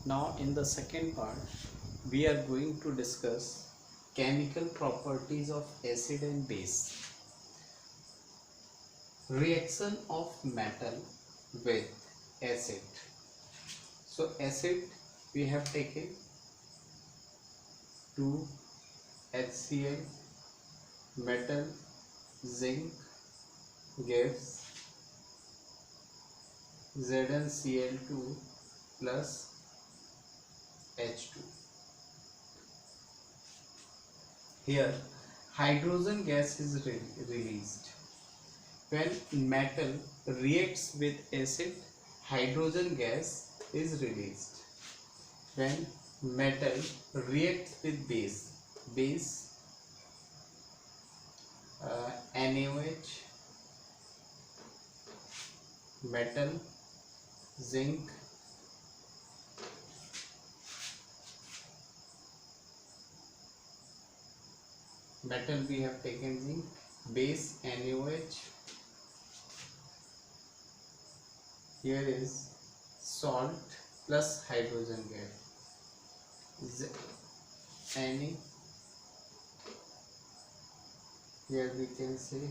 Now in the second part we are going to discuss chemical properties of acid and base. Reaction of metal with acid. So acid we have taken 2HCl, metal, zinc gives ZnCl2 plus H2. Here hydrogen gas is released. When metal reacts with acid, hydrogen gas is released. When metal reacts with base NaOH, metal, zinc, metal we have taken zinc, base NaOH, here is salt plus hydrogen gas, Na, here we can say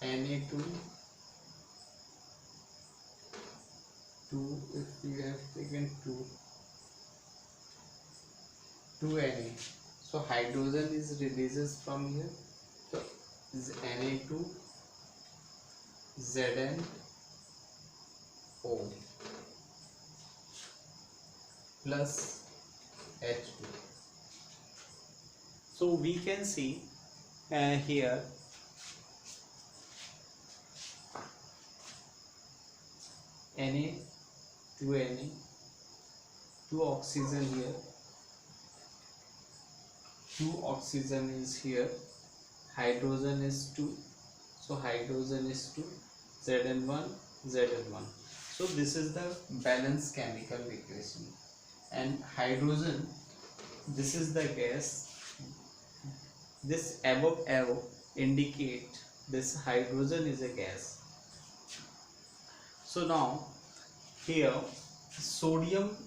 Na2, 2 if we have taken 2 Na, so hydrogen is releases from here, so Na2 ZnO plus H2. So we can see here Na, 2 Na, 2 oxygen here, 2 oxygen is here, hydrogen is 2, so hydrogen is 2, Zn1 Zn1. So this is the balanced chemical equation, and hydrogen, this is the gas, this above arrow indicate this hydrogen is a gas. So now here sodium,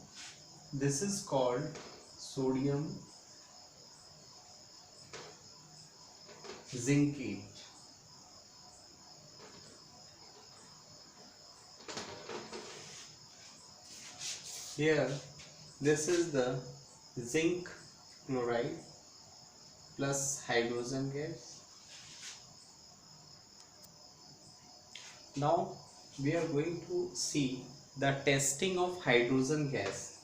this is called sodium zincate. Here this is the zinc chloride plus hydrogen gas. Now we are going to see the testing of hydrogen gas.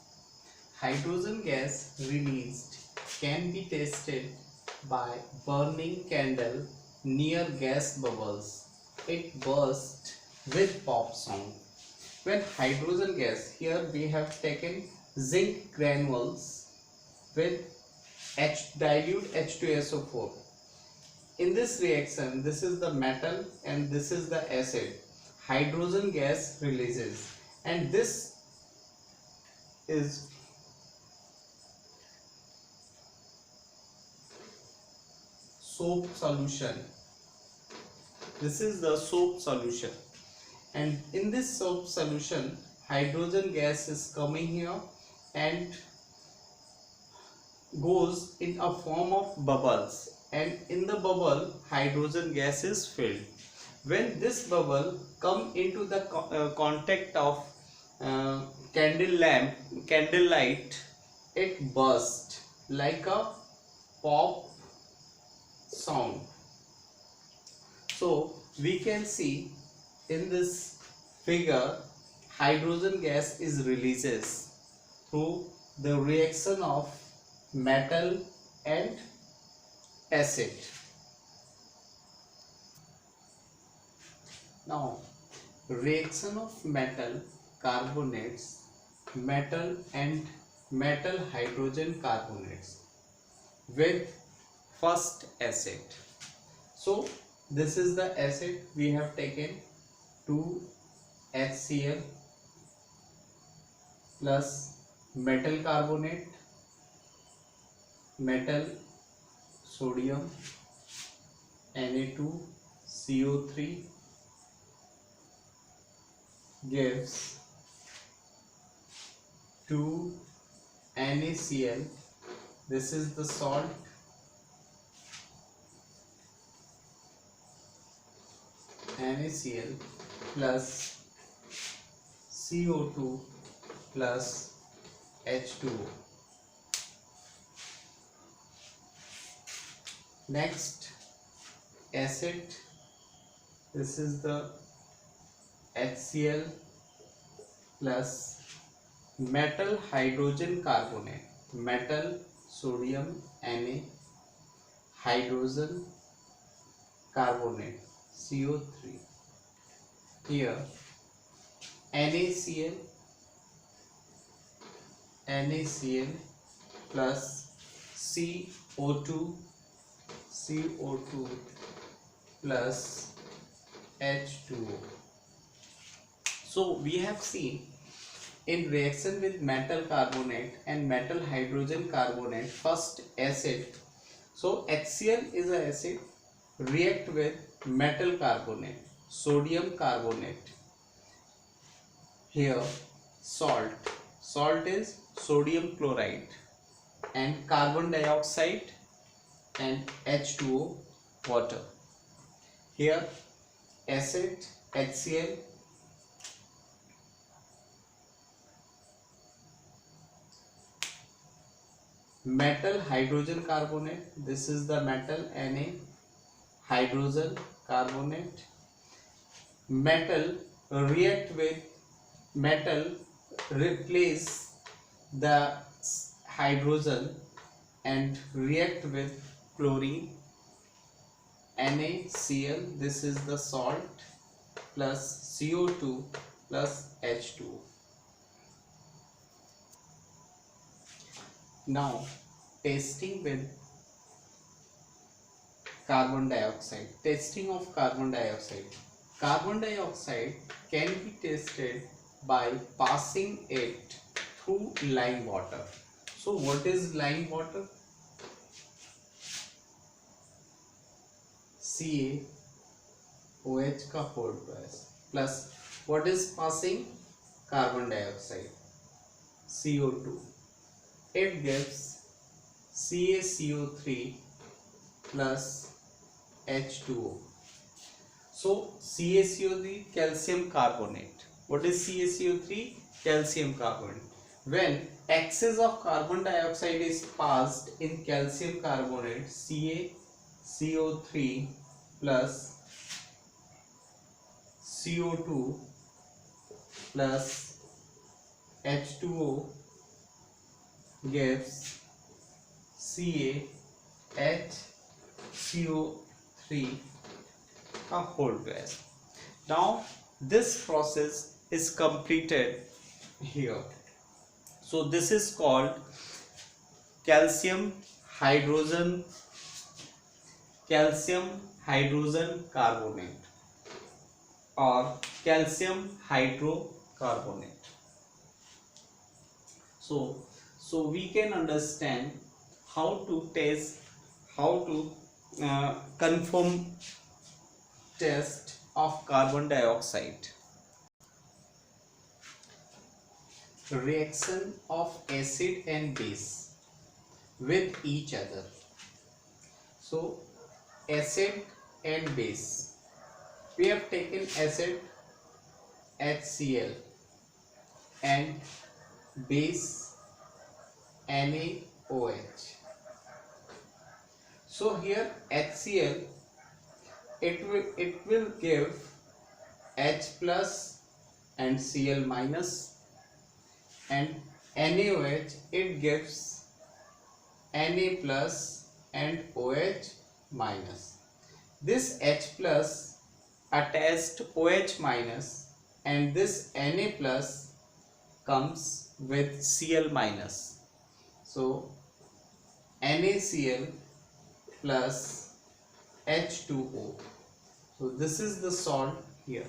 Hydrogen gas released can be tested by burning candle near gas bubbles. It bursts with pop sound. When hydrogen gas, here we have taken zinc granules with dilute H2SO4. In this reaction, this is the metal and this is the acid. Hydrogen gas releases, and this is soap solution. This is the soap solution, and in this soap solution hydrogen gas is coming here and goes in a form of bubbles, and in the bubble hydrogen gas is filled. When this bubble come into the contact of candle light, it bursts like a pop sound. So we can see in this figure hydrogen gas is releases through the reaction of metal and acid. Now reaction of metal carbonates, metal and metal hydrogen carbonates with first acid. So this is the acid we have taken 2HCl plus metal carbonate, metal sodium Na2CO3 gives 2 NaCl, this is the salt, NaCl plus CO2 plus H2O. Next acid, this is the HCl plus metal hydrogen carbonate, metal sodium Na, hydrogen carbonate CO3. Here NaCl plus CO2 plus H2O. So we have seen in reaction with metal carbonate and metal hydrogen carbonate, first acid, so HCl is an acid, react with metal carbonate, sodium carbonate. Here salt is sodium chloride and carbon dioxide and H2O water. Here acid HCl, metal hydrogen carbonate, this is the metal Na, hydrogen carbonate, metal react with metal, replace the hydrogen and react with chlorine, NaCl, this is the salt, plus CO2 plus H2O. Now testing with carbon dioxide. Testing of carbon dioxide. Carbon dioxide can be tested by passing it through lime water. So what is lime water? CaOH का whole plus what is passing? Carbon dioxide, CO2. It gives CaCO3 plus H2O. So CaCO3 calcium carbonate. What is CaCO3? Calcium carbonate. When excess of carbon dioxide is passed in calcium carbonate, CaCO3 plus CO2 plus H2O gives CaHCO3 a whole gas. Now this process is completed here. So this is called calcium hydrogen carbonate or calcium hydrocarbonate. So we can understand how to confirm test of carbon dioxide. Reaction of acid and base with each other. So acid and base, we have taken acid HCl and base NaOH. So here HCl, it will give H plus and Cl minus, and NaOH, it gives Na plus and OH minus. This H plus attached OH minus and this Na plus comes with Cl minus. So NaCl plus H2O. So this is the salt here,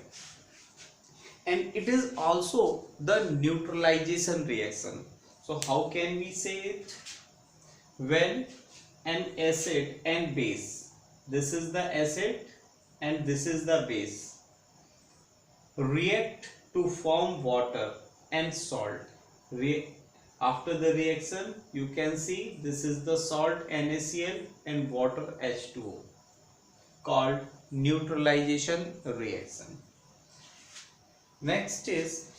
and it is also the neutralization reaction. So how can we say it? When an acid and base, this is the acid and this is the base, react to form water and salt, After the reaction, you can see this is the salt NaCl and water H2O, called neutralization reaction. Next is,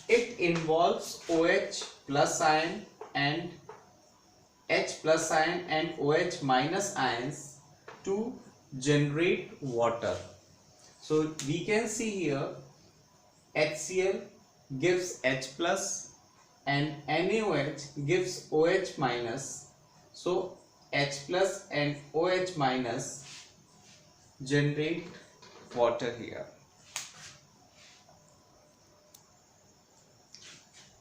it involves OH plus ion and H plus ion and OH minus ions to generate water. So we can see here HCl gives H plus and NaOH gives OH minus. So H plus and OH minus generate water here.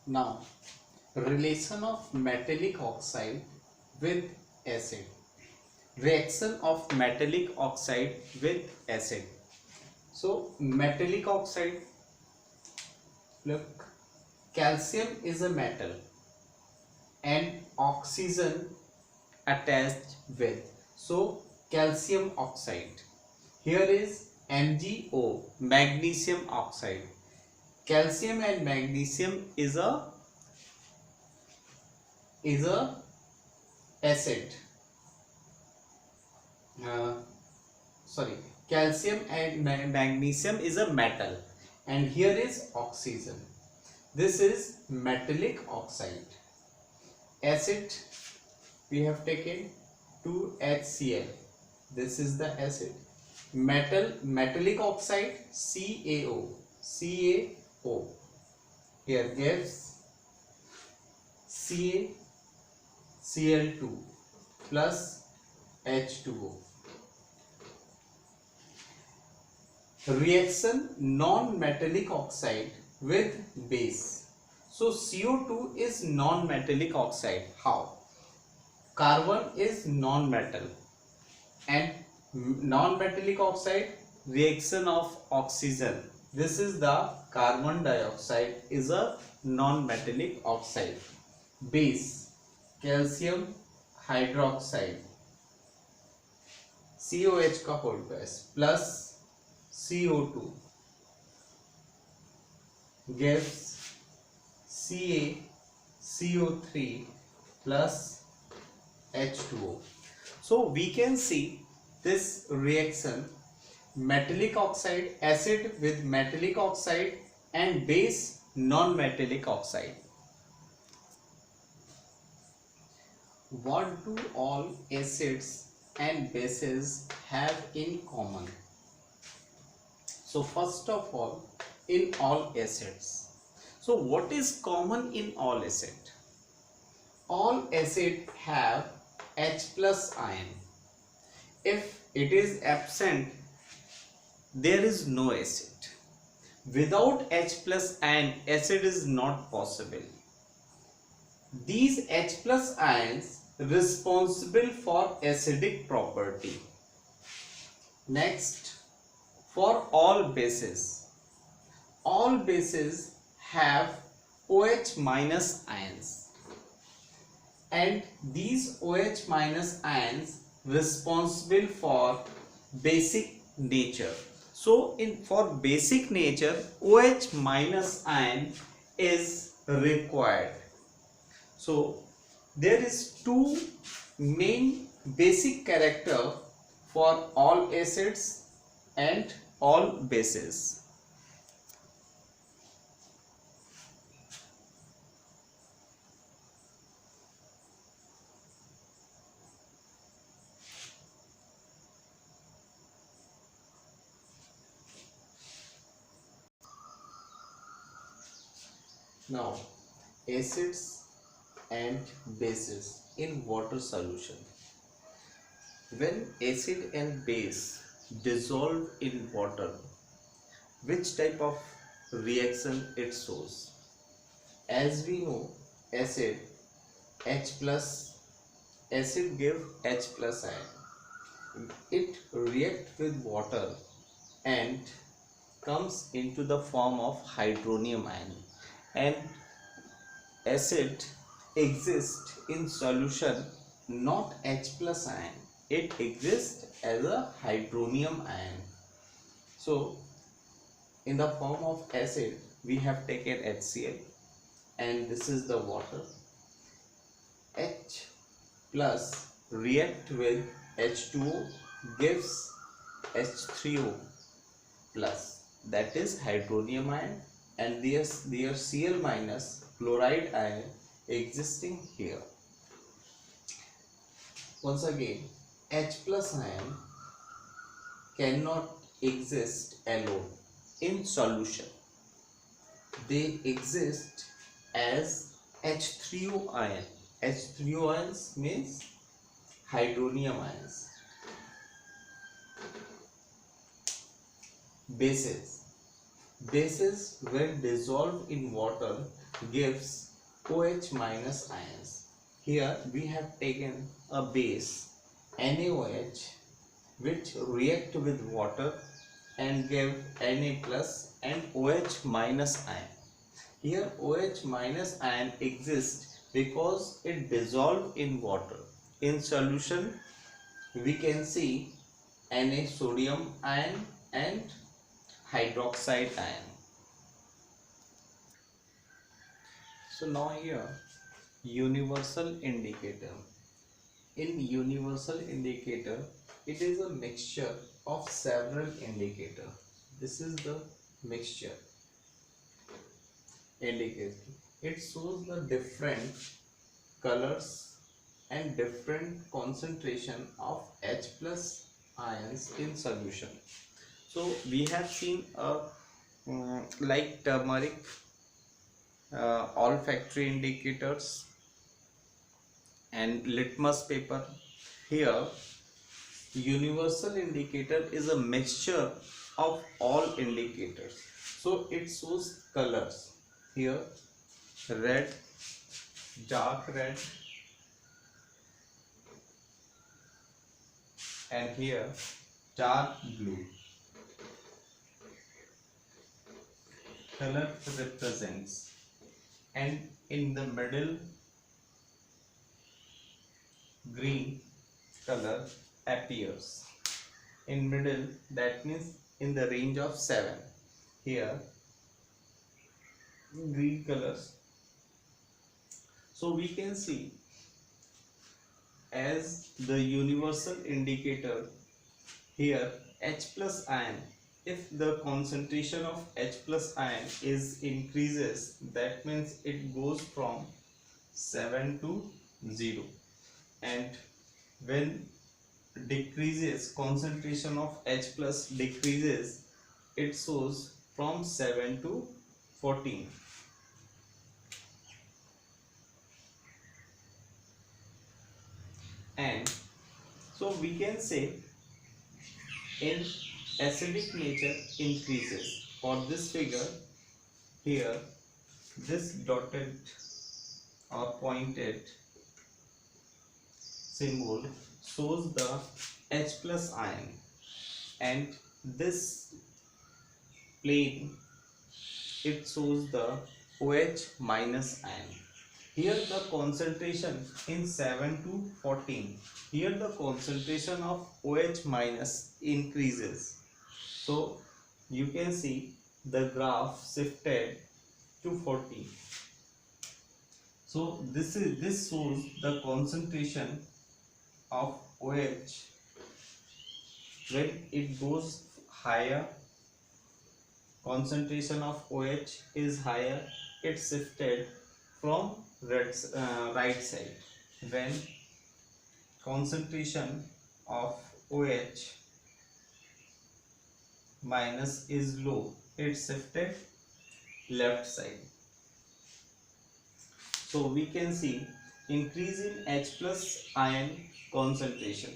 Now, relation of metallic oxide with acid. Reaction of metallic oxide with acid. So metallic oxide, look, calcium is a metal and oxygen attached with, so calcium oxide. Here is MgO, magnesium oxide. Calcium and magnesium is a acid. Calcium and magnesium is a metal, and here is oxygen. This is metallic oxide. Acid, we have taken 2HCl. This is the acid. Metallic oxide, CaO. Here gives CaCl2 plus H2O. Reaction non-metallic oxide with base. So CO2 is non-metallic oxide. How? Carbon is non-metal, and non-metallic oxide, reaction of oxygen. This is the carbon dioxide, is a non-metallic oxide. Base, calcium hydroxide, COH का whole base plus CO2 gives CaCO3 plus H2O. So we can see this reaction, metallic oxide, acid with metallic oxide, and base non-metallic oxide. What do all acids and bases have in common? So first of all, in all acids. So what is common in all acid? All acid have H plus ion. If it is absent, there is no acid. Without H plus ion, acid is not possible. These H plus ions responsible for acidic property. Next, for all bases have OH minus ions, and these OH minus ions responsible for basic nature. So for basic nature, OH minus ion is required. So there is two main basic character for all acids and all bases. Now, acids and bases in water solution. When acid and base dissolve in water, which type of reaction it shows? As we know, acid give H plus ion. It reacts with water and comes into the form of hydronium ion, and acid exists in solution not H plus ion, it exists as a hydronium ion. So in the form of acid we have taken HCl, and this is the water. H plus react with H2O gives H3O plus, that is hydronium ion, and their Cl minus chloride ion existing here. Once again, H plus ion cannot exist alone in solution. They exist as H3O ion. H3O ions means hydronium ions. Bases. Bases when dissolved in water gives OH minus ions. Here we have taken a base NaOH which react with water and give Na plus and OH minus ion. Here OH minus ion exists because it dissolved in water. In solution we can see Na sodium ion and hydroxide ion. So now here universal indicator. In universal indicator, it is a mixture of several indicators. This is the mixture indicator. It shows the different colors and different concentration of H plus ions in solution. So we have seen a like turmeric, olfactory indicators and litmus paper. Here universal indicator is a mixture of all indicators, so it shows colors. Here red, dark red, and here dark blue. Color represents, and in the middle green color appears. In middle, that means in the range of 7. Here green colors. So we can see as the universal indicator here H plus ion, if the concentration of H plus ion is increases, that means it goes from 7 to 0, and when decreases, concentration of H plus decreases, it shows from 7 to 14. And so we can say in acidic nature increases. For this figure here, this dotted or pointed symbol shows the H plus ion, and this plane it shows the OH minus ion. Here the concentration in 7 to 14. Here the concentration of OH minus increases. So you can see the graph shifted to 40. So this shows the concentration of OH. When it goes higher, concentration of OH is higher, it shifted from right side. When concentration of OH minus is low, it shifted left side. So we can see increase in H plus ion concentration.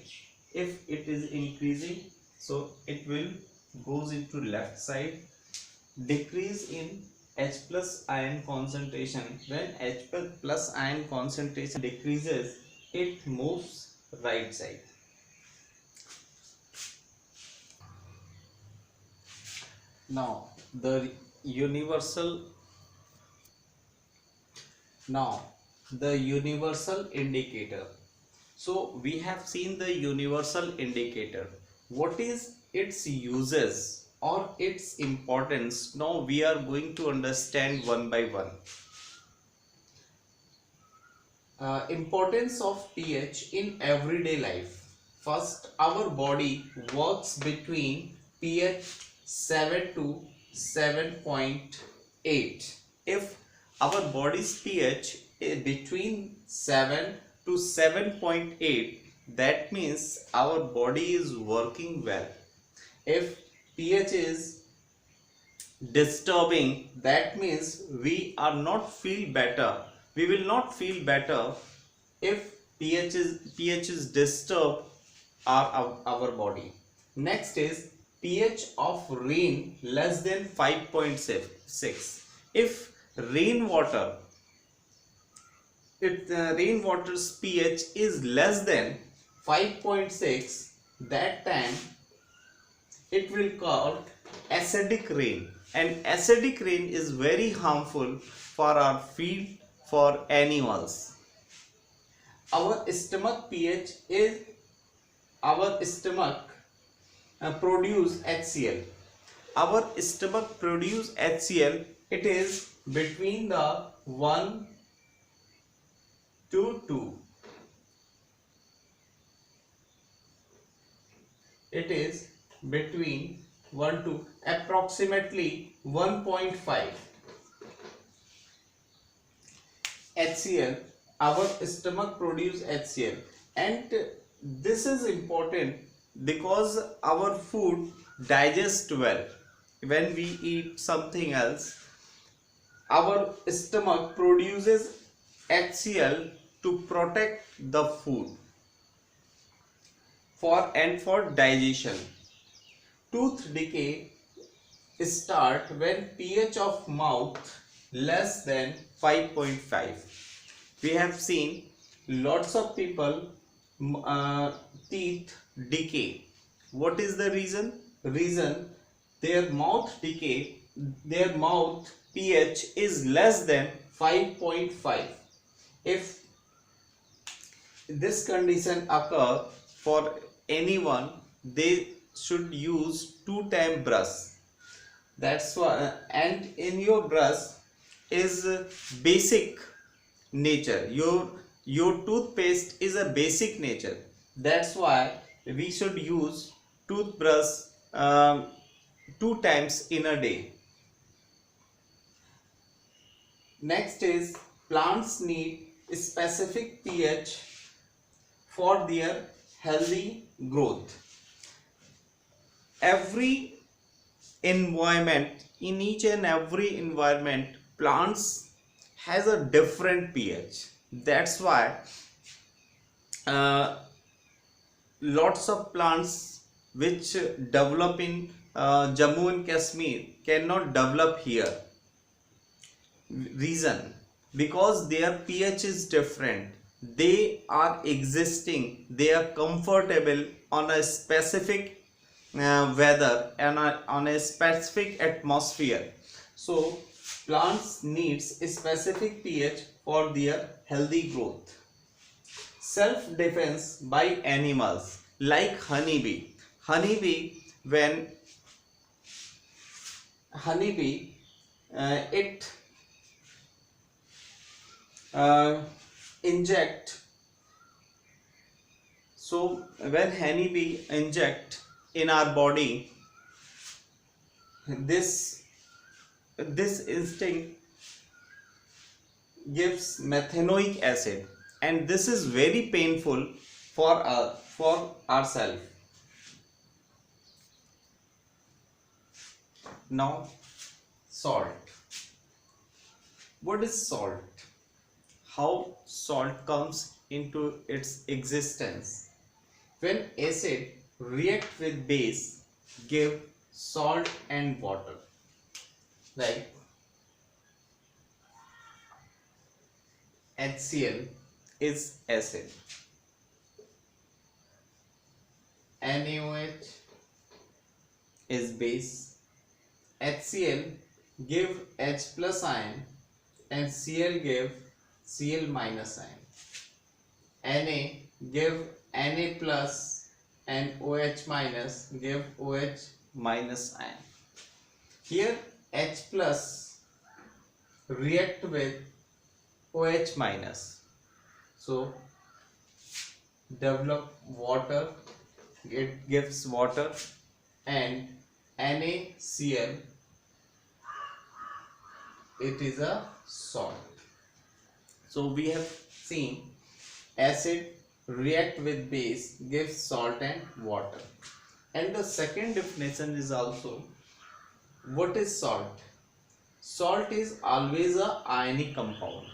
If it is increasing, so it will goes into left side. Decrease in H plus ion concentration. When H plus ion concentration decreases, it moves right side. Now the universal indicator. So we have seen the universal indicator. What is its uses or its importance? Now we are going to understand one by one. Importance of pH in everyday life. First, our body works between pH 7 to 7.8. If our body's pH is between 7 to 7.8, that means our body is working well. If pH is disturbing, that means we are not feel better, we will not feel better if pH is disturbed our body. Next is pH of rain less than 5.6. If rainwater if the rainwater's pH is less than 5.6, that time it will called acidic rain, and acidic rain is very harmful for our feed, for animals. Our stomach pH is our stomach produce HCl. Our stomach produce HCl. It is between the 1 to 2. It is between 1 to approximately 1.5 HCl. Our stomach produce HCl, and this is important because our food digests well. When we eat something else, our stomach produces HCl to protect the food for digestion. Tooth decay start when pH of mouth less than 5.5. We have seen lots of people teeth decay. What is the reason? Reason, their mouth decay, their mouth pH is less than 5.5. If this condition occur for anyone, they should use 2-time brush. That's why, and in your brush is basic nature. Your toothpaste is a basic nature. That's why we should use toothbrush 2 times in a day. Next is plants need specific pH for their healthy growth. Every environment, in each and every environment, plants has a different pH. That's why lots of plants which develop in Jammu and Kashmir cannot develop here. Reason, because their pH is different. They are existing, they are comfortable on a specific weather and on a specific atmosphere. So plants needs a specific pH for their healthy growth. Self-defense by animals like honeybee. When honeybee it inject, so when honeybee inject in our body, this instinct gives methanoic acid, and this is very painful for ourselves. Now, salt. What is salt? How salt comes into its existence? When acid react with base, give salt and water. Like HCl is acid, NaOH is base, HCl give H plus ion and Cl give Cl minus ion, Na give Na plus and OH minus give OH minus ion. Here H plus react with OH minus, So develop water, it gives water, and NaCl, it is a salt. So we have seen acid react with base, gives salt and water. And the second definition is also, what is salt? Salt is always a ionic compound.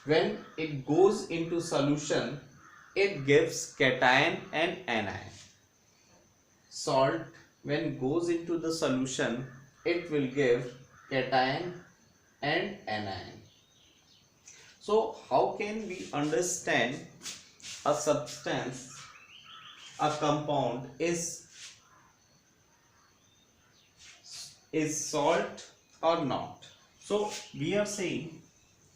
When it goes into solution, it gives cation and anion. Salt, when goes into the solution, it will give cation and anion. So how can we understand a substance, a compound is salt or not? So we are saying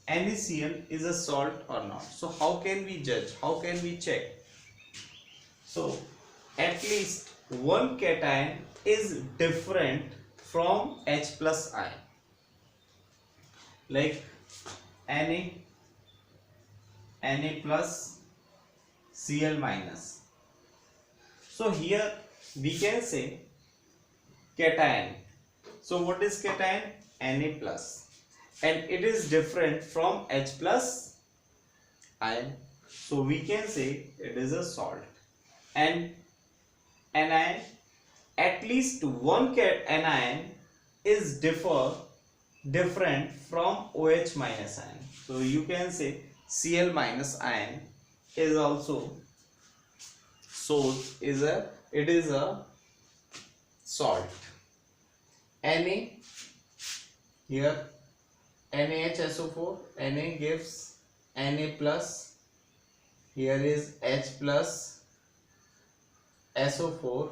NaCl is a salt or not. So how can we judge? How can we check? So at least one cation is different from H plus ion, like Na plus Cl minus. So here we can say cation. So what is cation? Na plus, and it is different from H plus ion. So we can say it is a salt. And anion, at least one anion is different from OH minus ion. So you can say Cl minus ion is also it is a salt. Na, here NaHSO4, Na gives Na plus, here is H plus SO4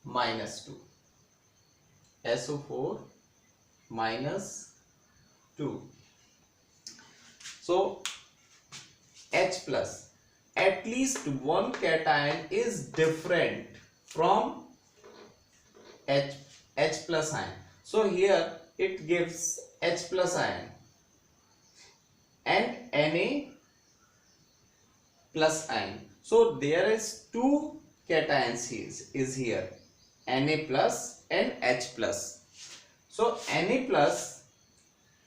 minus 2, SO4 minus 2. So H plus, at least one cation is different from H plus ion. So here it gives H plus ion and Na plus ion. So there is two cations is here, Na plus and H plus. So Na plus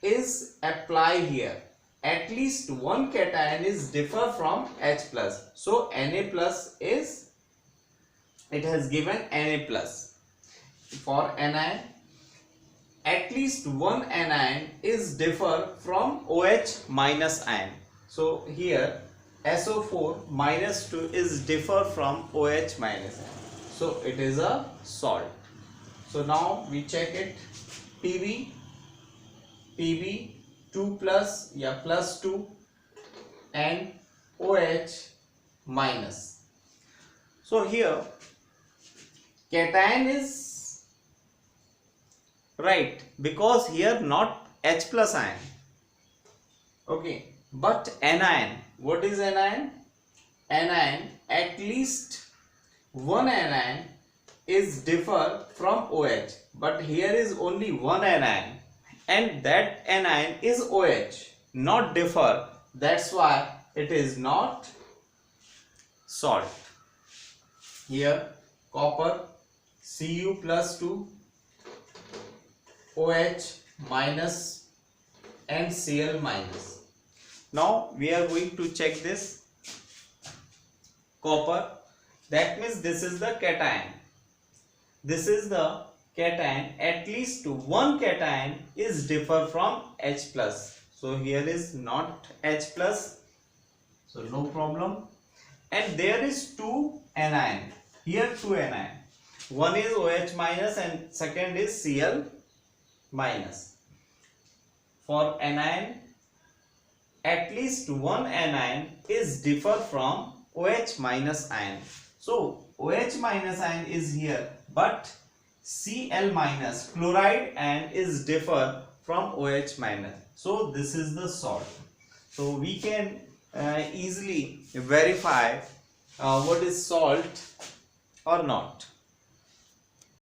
is apply here. At least one cation is differ from H plus. So Na plus is, it has given Na plus. For anion, at least one anion is differ from OH minus ion. So here SO4 minus 2 is differ from OH minus ion. So it is a salt. So now we check it. Pb 2 plus, plus 2, and OH minus. So here cation is right, because here not H plus ion. Okay, but anion, what is anion? Anion, at least one anion is differ from OH, but here is only one anion, and that anion is OH, not differ. That's why it is not salt. Here copper Cu plus 2, OH minus and Cl minus. Now we are going to check this copper. That means this is the cation. This is the cation. At least one cation is differ from H plus. So here is not H plus. So no problem. And there is two anion. Here two anion. One is OH minus and second is Cl minus. For anion, at least one anion is differ from OH minus ion. So OH minus ion is here, but Cl minus chloride ion is differ from OH minus. So this is the salt. So we can easily verify what is salt or not.